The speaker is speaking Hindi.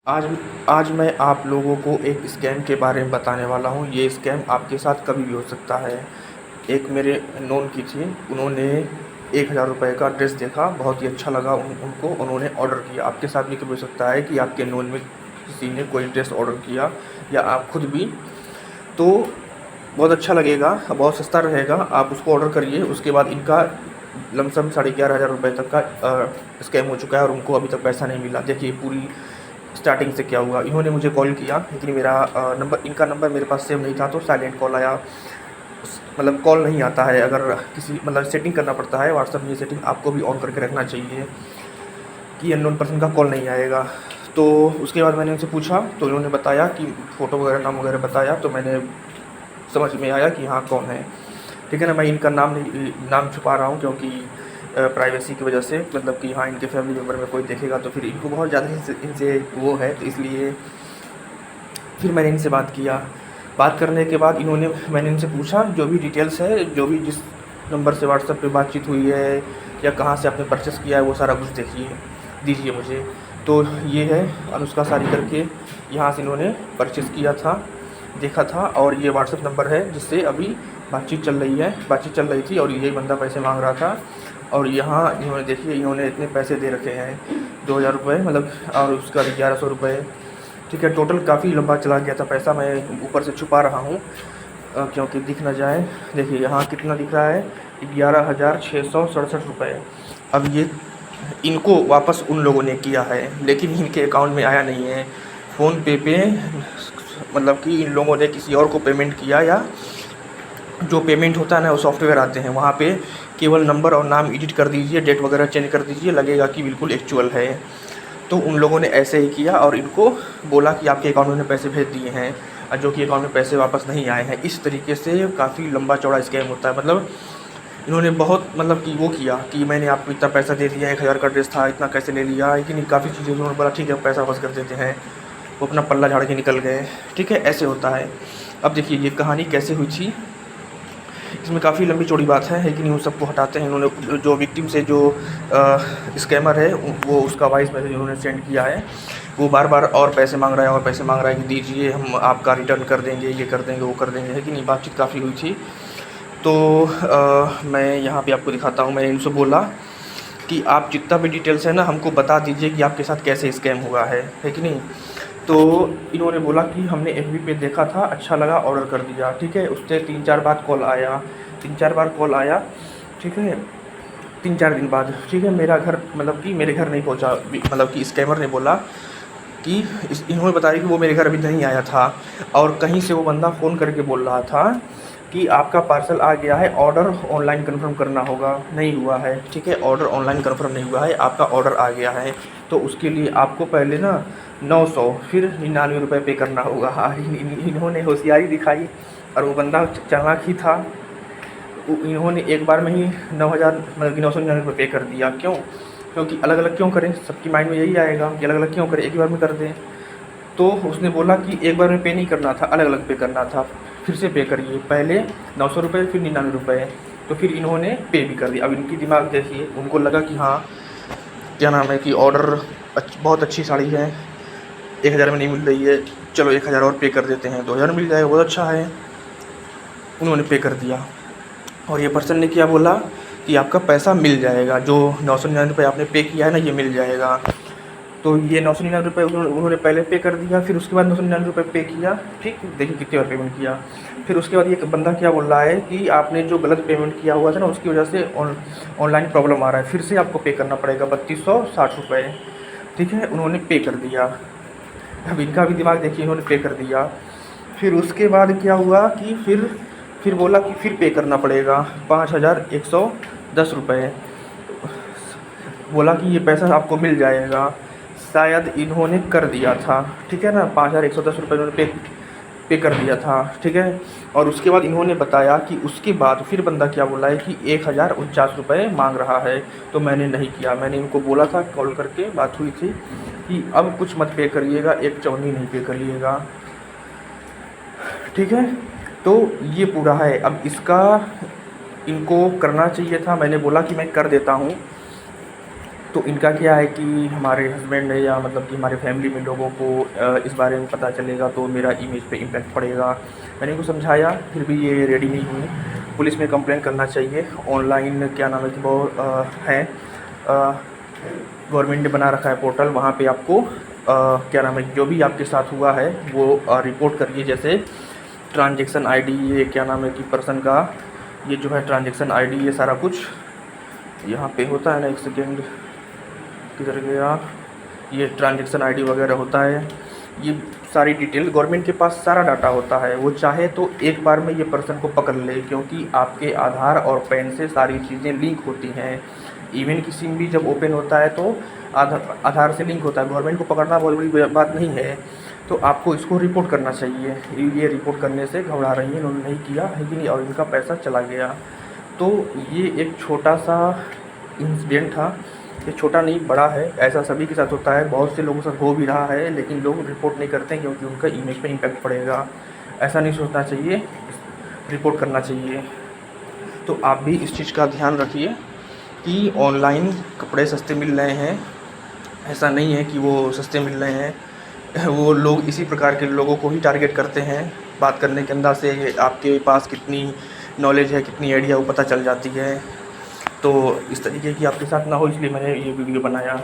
आज आज मैं आप लोगों को एक स्कैम के बारे में बताने वाला हूँ। ये स्कैम आपके साथ कभी भी हो सकता है। एक मेरे नोन की थी, उन्होंने 1000 रुपये का ड्रेस देखा, बहुत ही अच्छा लगा उनको, उन्होंने ऑर्डर किया। आपके साथ भी कभी हो सकता है कि आपके नोन में किसी ने कोई ड्रेस ऑर्डर किया या आप खुद भी। तो बहुत अच्छा लगेगा, बहुत सस्ता रहेगा, आप उसको ऑर्डर करिए। उसके बाद इनका लमसम 11,500 रुपये तक का स्कैम हो चुका है और उनको अभी तक पैसा नहीं मिला। देखिए पूरी स्टार्टिंग से क्या हुआ। इन्होंने मुझे कॉल किया, लेकिन मेरा इनका नंबर मेरे पास सेव नहीं था, तो साइलेंट कॉल आया। मतलब कॉल नहीं आता है, अगर किसी मतलब सेटिंग करना पड़ता है व्हाट्सएप में। ये सेटिंग आपको भी ऑन करके रखना चाहिए कि अननोन पर्सन का कॉल नहीं आएगा। तो उसके बाद मैंने उनसे पूछा, तो उन्होंने बताया कि फ़ोटो वगैरह, नाम वगैरह बताया, तो मैंने समझ में आया कि हाँ कौन है। ठीक है ना, मैं इनका नाम छुपा रहा हूँ, क्योंकि प्राइवेसी की वजह से, मतलब कि हाँ इनके फैमिली मेम्बर में कोई देखेगा तो फिर इनको बहुत ज़्यादा इनसे वो है, तो इसलिए फिर मैंने इनसे बात किया। बात करने के बाद मैंने इनसे पूछा जो भी डिटेल्स है, जो भी जिस नंबर से व्हाट्सएप पे बातचीत हुई है या कहाँ से आपने परचेस किया है, वो सारा कुछ दीजिए मुझे। तो ये है अनुष्का साड़ी करके, यहाँ से इन्होंने परचेस किया था, देखा था, और ये व्हाट्सएप नंबर है जिससे अभी बातचीत चल रही थी और यही बंदा पैसे मांग रहा था। और यहाँ इन्होंने देखिए, इन्होंने इतने पैसे दे रखे हैं, 2000 रुपये मतलब, और उसका 1100 रुपये। ठीक है, टोटल काफ़ी लंबा चला गया था पैसा। मैं ऊपर से छुपा रहा हूँ क्योंकि दिख ना जाए। देखिए यहाँ कितना दिख रहा है, 11,667 रुपये। अब ये इनको वापस उन लोगों ने किया है, लेकिन इनके अकाउंट में आया नहीं है। फ़ोनपे पे मतलब कि इन लोगों ने किसी और को पेमेंट किया, या जो पेमेंट होता है ना, वो सॉफ्टवेयर आते हैं, वहाँ पे केवल नंबर और नाम एडिट कर दीजिए, डेट वगैरह चेंज कर दीजिए, लगेगा कि बिल्कुल एक्चुअल है। तो उन लोगों ने ऐसे ही किया और इनको बोला कि आपके अकाउंट में पैसे भेज दिए हैं, और जो कि अकाउंट में पैसे वापस नहीं आए हैं। इस तरीके से काफ़ी लंबा चौड़ा स्कैम होता है। मतलब इन्होंने बहुत मतलब कि वो किया कि मैंने आपको इतना पैसा दे दिया, 1000 का ड्रेस था, इतना कैसे ले लिया, लेकिन काफ़ी चीज़ें उन्होंने बोला ठीक है पैसा वापस कर देते हैं। वो अपना पल्ला झाड़ के निकल गए। ठीक है, ऐसे होता है। अब देखिए ये कहानी कैसे हुई थी, इसमें काफ़ी लंबी चौड़ी बात है, लेकिन उन सबको हटाते हैं। इन्होंने जो विक्टिम से जो स्कैमर है, वो उसका वॉइस मैसेज उन्होंने सेंड किया है। वो बार बार और पैसे मांग रहा है, और पैसे मांग रहा है कि दीजिए, हम आपका रिटर्न कर देंगे, ये कर देंगे, वो कर देंगे। है कि नहीं, बातचीत काफ़ी हुई थी। तो मैं यहाँ पे आपको दिखाता हूँ। मैंने इनसे बोला कि आप जितना भी डिटेल्स है ना, हमको बता दीजिए कि आपके साथ कैसे स्कैम हुआ है कि नहीं। तो इन्होंने बोला कि हमने एफबी पे देखा था, अच्छा लगा, ऑर्डर कर दिया। ठीक है, उससे 3-4 बार कॉल आया, 3-4 बार कॉल आया। ठीक है, 3-4 दिन बाद। ठीक है, मेरा घर मतलब कि मेरे घर नहीं पहुंचा, मतलब कि स्कैमर ने बोला कि इन्होंने बताया कि वो मेरे घर अभी नहीं आया था, और कहीं से वो बंदा फ़ोन करके बोल रहा था कि आपका पार्सल आ गया है, ऑर्डर ऑनलाइन कंफर्म करना होगा। नहीं हुआ है। ठीक है, ऑर्डर ऑनलाइन कंफर्म नहीं हुआ है, आपका ऑर्डर आ गया है, तो उसके लिए आपको पहले ना 900 फिर 99 रुपये पे करना होगा। इन्होंने होशियारी दिखाई, और वो बंदा चालाक ही था। इन्होंने एक बार में ही 9000 मतलब कि 999 रुपये पे कर दिया। क्यों? क्योंकि अलग अलग क्यों करें, सबकी माइंड में यही आएगा कि अलग अलग क्यों करें, एक ही बार में कर दें। तो उसने बोला कि एक बार में पे नहीं करना था, अलग अलग पे करना था। फिर से पे करिए, पहले 900 रुपये फिर 99 रुपये। तो फिर इन्होंने पे भी कर दिया। अब इनकी दिमाग देखिए, उनको लगा कि हाँ क्या नाम है कि ऑर्डर बहुत अच्छी साड़ी है, 1000 में नहीं मिल रही है, चलो 1000 और पे कर देते हैं, 2000 मिल जाएगा, बहुत अच्छा है। उन्होंने पे कर दिया, और ये पर्सन ने क्या बोला कि आपका पैसा मिल जाएगा, जो 999 रुपये आपने पे किया है ना, ये मिल जाएगा। तो ये 999 रुपये उन्होंने पहले पे कर दिया, फिर उसके बाद 999 रुपये पे किया। ठीक, देखिए कितनी बार पेमेंट किया। फिर उसके बाद ये बंदा क्या बोल रहा है कि आपने जो गलत पेमेंट किया हुआ था ना, उसकी वजह से ऑनलाइन प्रॉब्लम आ रहा है, फिर से आपको पे करना पड़ेगा 3260 रुपये। ठीक है, उन्होंने पे कर दिया। अब इनका भी दिमाग देखिए, इन्होंने पे कर दिया। फिर उसके बाद क्या हुआ कि फिर बोला कि फिर पे करना पड़ेगा 5110 रुपये। बोला कि ये पैसा आपको मिल जाएगा। शायद इन्होंने कर दिया था। ठीक है ना, 5110 रुपये इन्होंने पे कर दिया था। ठीक है, और उसके बाद इन्होंने बताया कि उसके बाद फिर बंदा क्या बोला है कि 1049 रुपये मांग रहा है। तो मैंने नहीं किया, मैंने इनको बोला था, कॉल करके बात हुई थी कि अब कुछ मत पे करिएगा, एक चौनी नहीं पे करिएगा। ठीक है, तो ये पूरा है। अब इसका इनको करना चाहिए था, मैंने बोला कि मैं कर देता हूँ, तो इनका क्या है कि हमारे हस्बैंड है या मतलब कि हमारे फैमिली में लोगों को इस बारे में पता चलेगा तो मेरा इमेज पे इम्पैक्ट पड़ेगा। मैंने इनको समझाया, फिर भी ये रेडी नहीं हुए। पुलिस में कंप्लेंट करना चाहिए। ऑनलाइन क्या नाम है कि वो है, गवर्नमेंट ने बना रखा है पोर्टल, वहाँ पे आपको क्या नाम है जो भी आपके साथ हुआ है वो रिपोर्ट करिए। जैसे ट्रांजैक्शन आईडी, ये क्या नाम है कि पर्सन का ये जो है ट्रांजैक्शन आईडी, ये सारा कुछ यहाँ पे होता है ना। एक सेकेंड, किधर गया, ये ट्रांजैक्शन आईडी वगैरह होता है। ये सारी डिटेल गवर्नमेंट के पास सारा डाटा होता है। वो चाहे तो एक बार में ये पर्सन को पकड़ ले, क्योंकि आपके आधार और पैन से सारी चीज़ें लिंक होती हैं। इवन की सिम भी जब ओपन होता है तो आधार से लिंक होता है। गवर्नमेंट को पकड़ना बहुत बड़ी बात नहीं है। तो आपको इसको रिपोर्ट करना चाहिए। ये रिपोर्ट करने से घबरा रही हैं, इन्होंने नहीं किया है कि नहीं, और इनका पैसा चला गया। तो ये एक छोटा सा इंसिडेंट था। ये छोटा नहीं, बड़ा है। ऐसा सभी के साथ होता है, बहुत से लोगों के साथ हो भी रहा है, लेकिन लोग रिपोर्ट नहीं करते हैं क्योंकि उनका इमेज पे इम्पैक्ट पड़ेगा। ऐसा नहीं सोचना चाहिए, रिपोर्ट करना चाहिए। तो आप भी इस चीज़ का ध्यान रखिए कि ऑनलाइन कपड़े सस्ते मिल रहे हैं। ऐसा नहीं है कि वो सस्ते मिल रहे हैं, वो लोग इसी प्रकार के लोगों को ही टारगेट करते हैं। बात करने के अंदाज़ से आपके पास कितनी नॉलेज है, कितनी आइडिया, वो पता चल जाती है। तो इस तरीके की आपके साथ ना हो, इसलिए मैंने ये वीडियो बनाया।